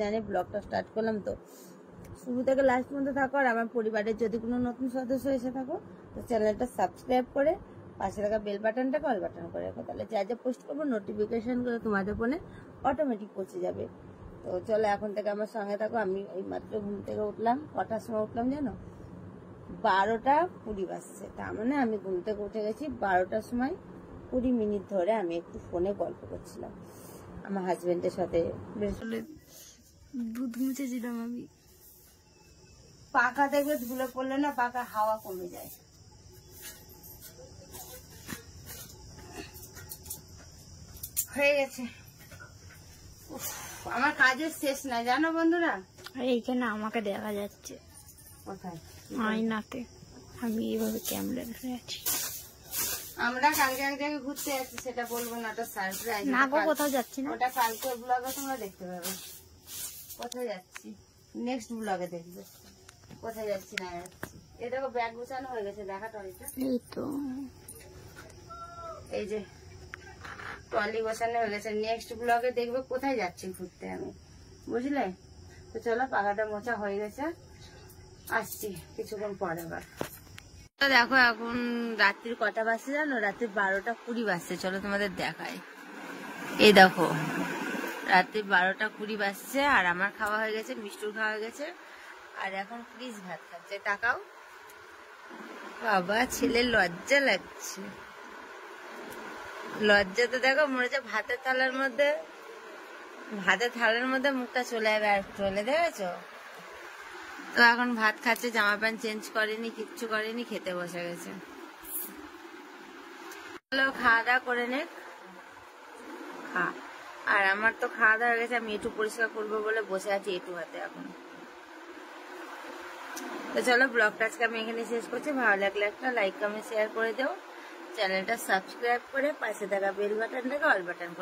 জানি ব্লগটা স্টার্ট করলাম, তো শুরু থেকে লাস্ট পর্যন্ত থাকো। আর আমার পরিবারের যদি কোনো নতুন সদস্য এসে থাকো তো চ্যানেলটা সাবস্ক্রাইব করে পাশে থাকা বেল বাটনটাকে অল বাটন করে রাখো, তাহলে যা যা পোস্ট করবো নোটিফিকেশনগুলো তোমাদের ফোনে অটোমেটিক পৌঁছে যাবে। তো চলো এখন থেকে আমার সঙ্গে থাকো। আমি এই মাত্র ঘুম থেকে উঠলাম। কটার সময় উঠলাম জানো? 12:20 বাজছে। তার মানে আমি ঘুম থেকে উঠে গেছি 12টার সময়। 20 মিনিট ধরে আমি একটু ফোনে গল্প করছিলাম আমার হাজবেন্ডের সাথে। দুধ মুছেছিলাম আমি। পাখা দেখবে ধুলো পড়লে না পাখা হাওয়া কমে যায়। হয়ে গেছে। আমার কাজের শেষ না জানো বন্ধুরা। এইখানে আমাকে দেখা যাচ্ছে কোথায়? আয়নাতে আমি এইভাবে ক্যামেরা ধরে আছি। আমরা কালকে এক জায়গায় ঘুরতে যাচ্ছি, সেটা বলবো না, ওটা সারপ্রাইজ। না গো, কোথাও যাচ্ছি না, ওটা কালকে ব্লগে তোমরা দেখতে পাবে। কোথায় যাচ্ছি নেক্সট ব্লগে দেখবে কোথায় যাচ্ছি না যাচ্ছি। এই দেখো ব্যাগ গোছানো হয়ে গেছে, দেখা টলিটা। এই তো এই যে টলি গোছানো হয়ে গেছে। নেক্সট ব্লগে দেখবে কোথায় যাচ্ছি ঘুরতে আমি, বুঝলে? তো চলো পাখাটা মোছা হয়ে গেছে, আসছি কিছুক্ষণ পরে আবার। দেখো এখন রাত্রির কটা বাজছে জানো? রাত্রি 12:20 বাজছে। চলো তোমাদের দেখাই। এই দেখো রাত্রি 12:20 বাজছে আর আমার খাওয়া হয়ে গেছে, মিষ্টুর খাওয়া হয়ে গেছে। আর এখন প্লিজ ভাত খাচ্ছে। তাকাও বাবা, ছেলের লজ্জা লাগছে। লজ্জা তো দেখো মনে হচ্ছে ভাতের থালার মধ্যে মুখটা চলে যাবে আর চলে, দেখেছো তো? এখন ভাত খাচ্ছে, জামা প্যান্ট চেঞ্জ করেনি, কিচ্ছু করেনি, খেতে বসে গেছে। চলো খাওয়া দাওয়া করে নে, খা। আর আমার তো খাওয়া দাওয়া হয়ে গেছে, আমি একটু পরিষ্কার করবো বলে বসে আছি একটু হাতে এখন। তো চলো ব্লগটা আজকে আমি এখানে শেষ করছি। ভালো লাগলে একটা লাইক কমেন্ট শেয়ার করে দাও, চ্যানেলটা সাবস্ক্রাইব করে পাশে থাকা বেল বাটনটাকে অল বাটন করে